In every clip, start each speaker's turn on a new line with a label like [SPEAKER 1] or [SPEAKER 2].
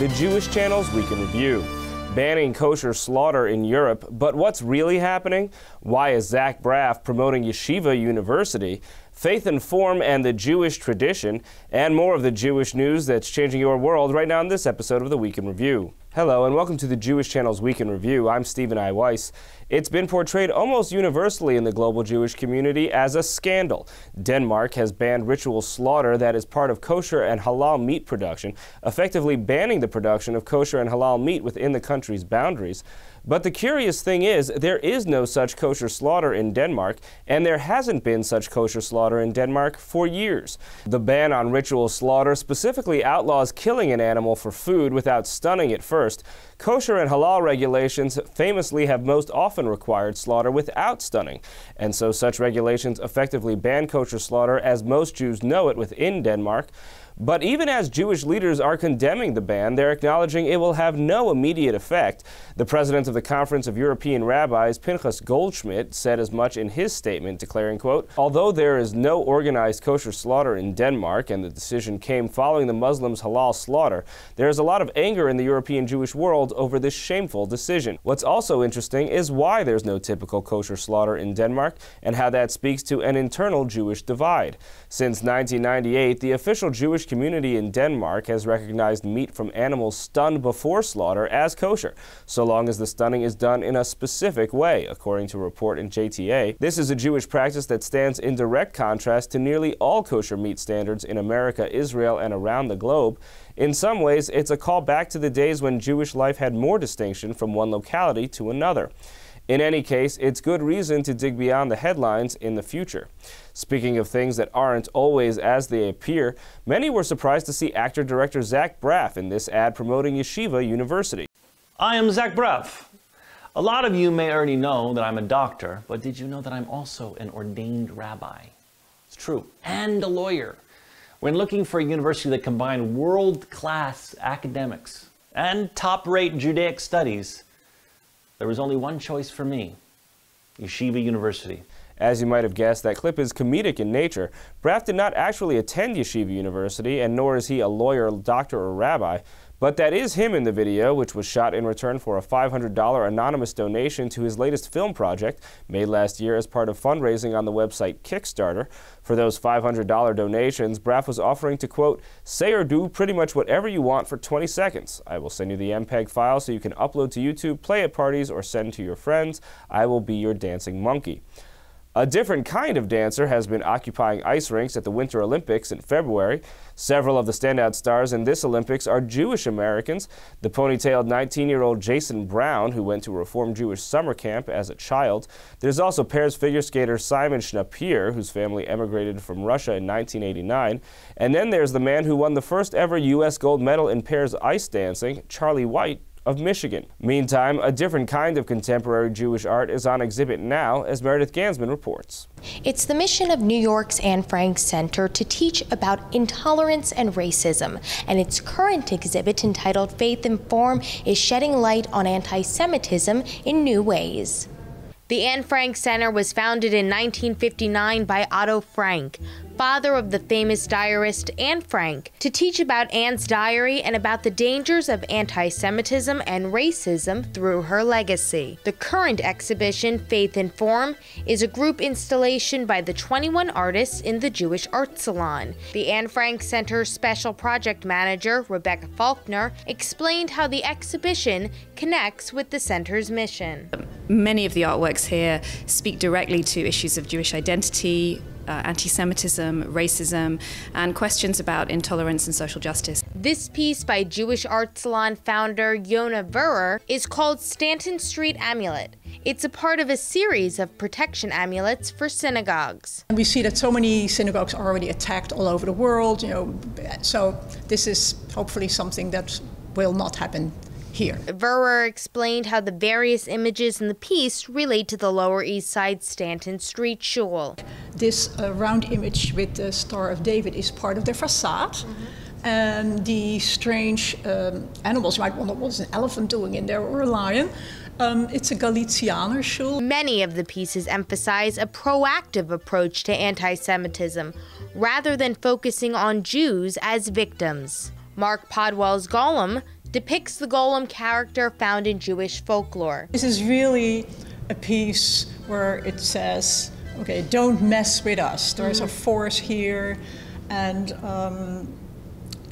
[SPEAKER 1] the Jewish Channel's Week in Review. Banning kosher slaughter in Europe, but what's really happening? Why is Zach Braff promoting Yeshiva University? Faith and form and the Jewish tradition, and more of the Jewish news that's changing your world right now in this episode of the Week in Review. Hello and welcome to the Jewish Channel's Week in Review. I'm Stephen I. Weiss. It's been portrayed almost universally in the global Jewish community as a scandal. Denmark has banned ritual slaughter that is part of kosher and halal meat production, effectively banning the production of kosher and halal meat within the country's boundaries. But the curious thing is, there is no such kosher slaughter in Denmark, and there hasn't been such kosher slaughter in Denmark for years. The ban on ritual slaughter specifically outlaws killing an animal for food without stunning it first. Kosher and halal regulations famously have most often required slaughter without stunning, and so such regulations effectively ban kosher slaughter as most Jews know it within Denmark. But even as Jewish leaders are condemning the ban, they're acknowledging it will have no immediate effect. The president of the Conference of European Rabbis, Pinchas Goldschmidt, said as much in his statement, declaring, quote, "Although there is no organized kosher slaughter in Denmark, and the decision came following the Muslims' halal slaughter, there is a lot of anger in the European Jewish world over this shameful decision." What's also interesting is why there's no typical kosher slaughter in Denmark, and how that speaks to an internal Jewish divide. Since 1998, the official Jewish community in Denmark has recognized meat from animals stunned before slaughter as kosher, so long as the stunning is done in a specific way, according to a report in JTA. This is a Jewish practice that stands in direct contrast to nearly all kosher meat standards in America, Israel, and around the globe. In some ways, it's a call back to the days when Jewish life had more distinction from one locality to another. In any case, it's good reason to dig beyond the headlines in the future. Speaking of things that aren't always as they appear, many were surprised to see actor-director Zach Braff in this ad promoting Yeshiva University.
[SPEAKER 2] I am Zach Braff. A lot of you may already know that I'm a doctor, but did you know that I'm also an ordained rabbi? It's true. And a lawyer. When looking for a university that combined world-class academics and top-rate Judaic studies, there was only one choice for me: Yeshiva University.
[SPEAKER 1] As you might have guessed, that clip is comedic in nature. Braff did not actually attend Yeshiva University, and nor is he a lawyer, doctor, or rabbi. But that is him in the video, which was shot in return for a $500 anonymous donation to his latest film project, made last year as part of fundraising on the website Kickstarter. For those $500 donations, Braff was offering to, quote, "say or do pretty much whatever you want for 20 seconds. I will send you the MPEG file so you can upload to YouTube, play at parties, or send to your friends. I will be your dancing monkey." A different kind of dancer has been occupying ice rinks at the Winter Olympics in February. Several of the standout stars in this Olympics are Jewish Americans. The ponytailed 19-year-old Jason Brown, who went to a Reform Jewish summer camp as a child. There's also pairs figure skater Simon Schnappier, whose family emigrated from Russia in 1989. And then there's the man who won the first ever U.S. gold medal in pairs ice dancing, Charlie White of Michigan. Meantime, a different kind of contemporary Jewish art is on exhibit now, as Meredith Gansman reports.
[SPEAKER 3] It's the mission of New York's Anne Frank Center to teach about intolerance and racism, and its current exhibit, entitled Faith and Form, is shedding light on anti-Semitism in new ways. The Anne Frank Center was founded in 1959 by Otto Frank, father of the famous diarist Anne Frank, to teach about Anne's diary and about the dangers of anti-Semitism and racism through her legacy. The current exhibition, Faith and Form, is a group installation by the 21 artists in the Jewish Art Salon. The Anne Frank Center's special project manager, Rebecca Faulkner, explained how the exhibition connects with the center's mission.
[SPEAKER 4] Many of the artworks here speak directly to issues of Jewish identity, anti-Semitism, racism, and questions about intolerance and social justice.
[SPEAKER 3] This piece by Jewish Art Salon founder Yona Verer is called Stanton Street Amulet. It's a part of a series of protection amulets for synagogues.
[SPEAKER 5] We see that so many synagogues are already attacked all over the world, so this is hopefully something that will not happen here.
[SPEAKER 3] Verer explained how the various images in the piece relate to the Lower East Side Stanton Street Shul.
[SPEAKER 5] This round image with the Star of David is part of their facade. And the strange animals, you might wonder what's an elephant doing in there or a lion. It's a Galicianer shul.
[SPEAKER 3] Many of the pieces emphasize a proactive approach to anti-Semitism, rather than focusing on Jews as victims. Mark Podwell's Golem depicts the golem character found in Jewish folklore.
[SPEAKER 5] This is really a piece where it says, okay, don't mess with us. There's a force here, and a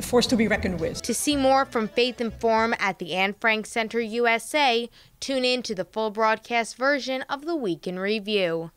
[SPEAKER 5] force to be reckoned with.
[SPEAKER 3] To see more from Faith and Form at the Anne Frank Center USA, tune in to the full broadcast version of the Week in Review.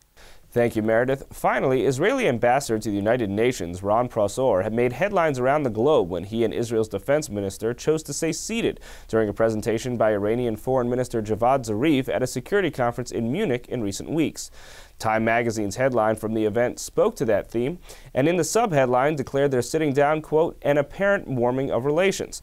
[SPEAKER 1] Thank you, Meredith. Finally, Israeli ambassador to the United Nations, Ron Pressor, had made headlines around the globe when he and Israel's defense minister chose to stay seated during a presentation by Iranian Foreign Minister Javad Zarif at a security conference in Munich in recent weeks. Time magazine's headline from the event spoke to that theme, and in the sub-headline declared they're sitting down, quote, an apparent warming of relations.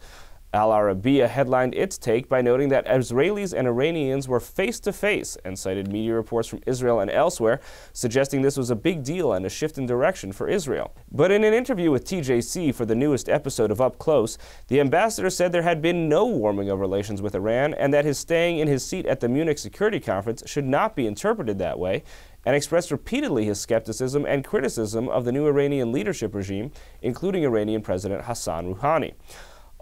[SPEAKER 1] Al Arabiya headlined its take by noting that Israelis and Iranians were face-to-face and cited media reports from Israel and elsewhere suggesting this was a big deal and a shift in direction for Israel. But in an interview with TJC for the newest episode of Up Close, the ambassador said there had been no warming of relations with Iran and that his staying in his seat at the Munich Security Conference should not be interpreted that way, and expressed repeatedly his skepticism and criticism of the new Iranian leadership regime, including Iranian President Hassan Rouhani.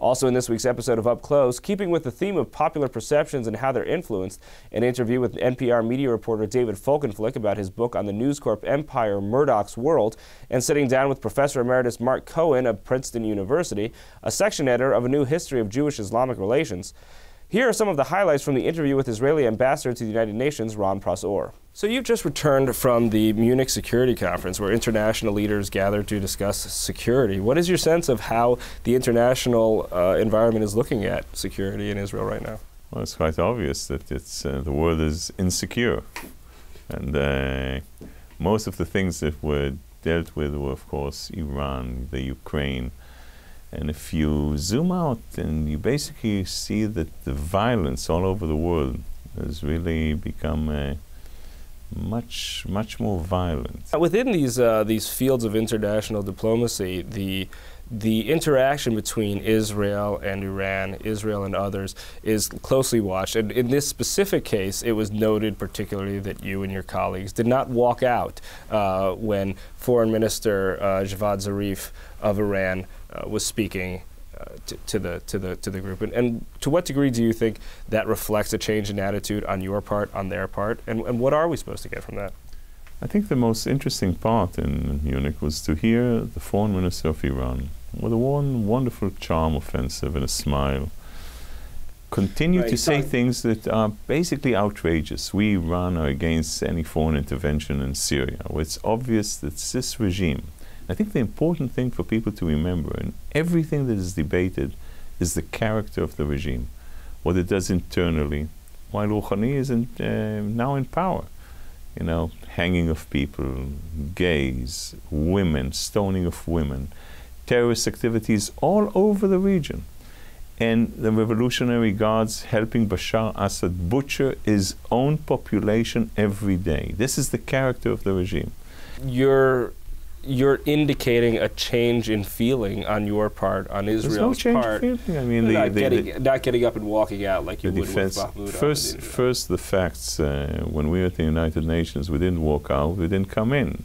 [SPEAKER 1] Also in this week's episode of Up Close, keeping with the theme of popular perceptions and how they're influenced, an interview with NPR media reporter David Folkenflik about his book on the News Corp empire, Murdoch's World, and sitting down with Professor Emeritus Mark Cohen of Princeton University, a section editor of A New History of Jewish-Islamic Relations. Here are some of the highlights from the interview with Israeli ambassador to the United Nations, Ron Pressor. So you've just returned from the Munich Security Conference, where international leaders gathered to discuss security. What is your sense of how the international environment is looking at security in Israel right now?
[SPEAKER 6] Well, it's quite obvious that it's the world is insecure, and most of the things that were dealt with were, of course, Iran, the Ukraine. And if you zoom out, and you basically see that the violence all over the world has really become much more violent.
[SPEAKER 1] Within these fields of international diplomacy, the interaction between Israel and Iran, Israel and others, is closely watched. And in this specific case, it was noted particularly that you and your colleagues did not walk out when Foreign Minister Javad Zarif of Iran was speaking to the group. And to what degree do you think that reflects a change in attitude on your part, on their part? And what are we supposed to get from that?
[SPEAKER 6] I think the most interesting part in Munich was to hear the Foreign Minister of Iran, with a wonderful charm offensive and a smile, continue to say things that are basically outrageous. We, Iran, are against any foreign intervention in Syria. Well, it's obvious that this regime, I think the important thing for people to remember in everything that is debated is the character of the regime, what it does internally, while Rouhani is now in power. You know, hanging of people, gays, women, stoning of women, terrorist activities all over the region. And the Revolutionary Guards helping Bashar Assad butcher his own population every day. This is the character of the regime.
[SPEAKER 1] You're indicating a change in feeling on your part, on Israel's part.
[SPEAKER 6] There's no change in feeling. I mean,
[SPEAKER 1] not getting up and walking out like you would with Mahmoud.
[SPEAKER 6] First, the facts. When we were at the United Nations, we didn't walk out, we didn't come in.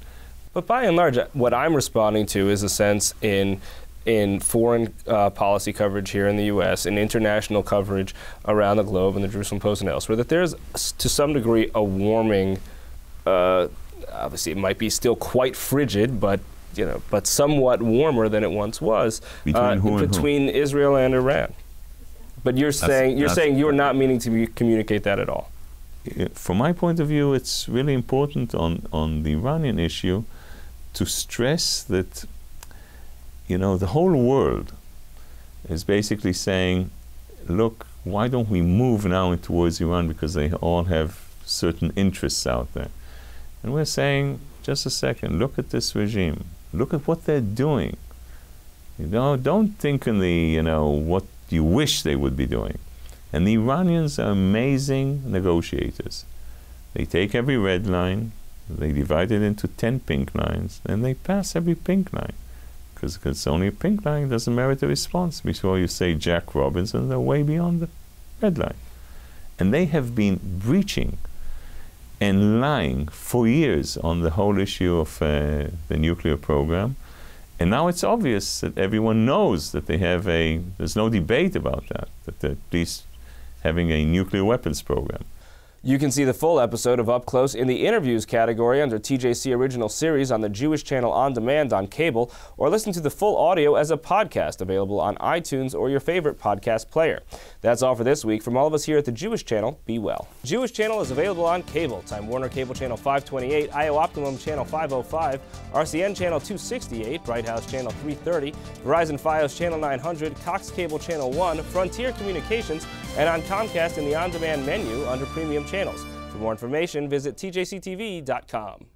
[SPEAKER 1] But by and large, what I'm responding to is a sense in foreign policy coverage here in the U.S., in international coverage around the globe, in the Jerusalem Post and elsewhere, that there's, to some degree, a warming. Obviously, it might be still quite frigid, but somewhat warmer than it once was between Israel and Iran. But you're saying you're not meaning to communicate that at all.
[SPEAKER 6] From my point of view, it's really important on the Iranian issue to stress that the whole world is basically saying, look, why don't we move now towards Iran, because they all have certain interests out there. And we're saying, just a second, look at this regime. Look at what they're doing. Don't think in the, what you wish they would be doing. And the Iranians are amazing negotiators. They take every red line, they divide it into 10 pink lines, and they pass every pink line. Because it's only a pink line, doesn't merit a response. Before you say Jack Robinson, they're way beyond the red line. And they have been breaching and lying for years on the whole issue of the nuclear program. And now it's obvious that everyone knows that they have there's no debate about that they're at least having a nuclear weapons program.
[SPEAKER 1] You can see the full episode of Up Close in the Interviews category under TJC Original Series on the Jewish Channel On Demand on cable, or listen to the full audio as a podcast available on iTunes or your favorite podcast player. That's all for this week. From all of us here at the Jewish Channel, be well. Jewish Channel is available on cable. Time Warner Cable Channel 528, IO Optimum Channel 505, RCN Channel 268, Bright House Channel 330, Verizon Fios Channel 900, Cox Cable Channel 1, Frontier Communications, and on Comcast in the on-demand menu under Premium Channels. For more information, visit tjctv.com.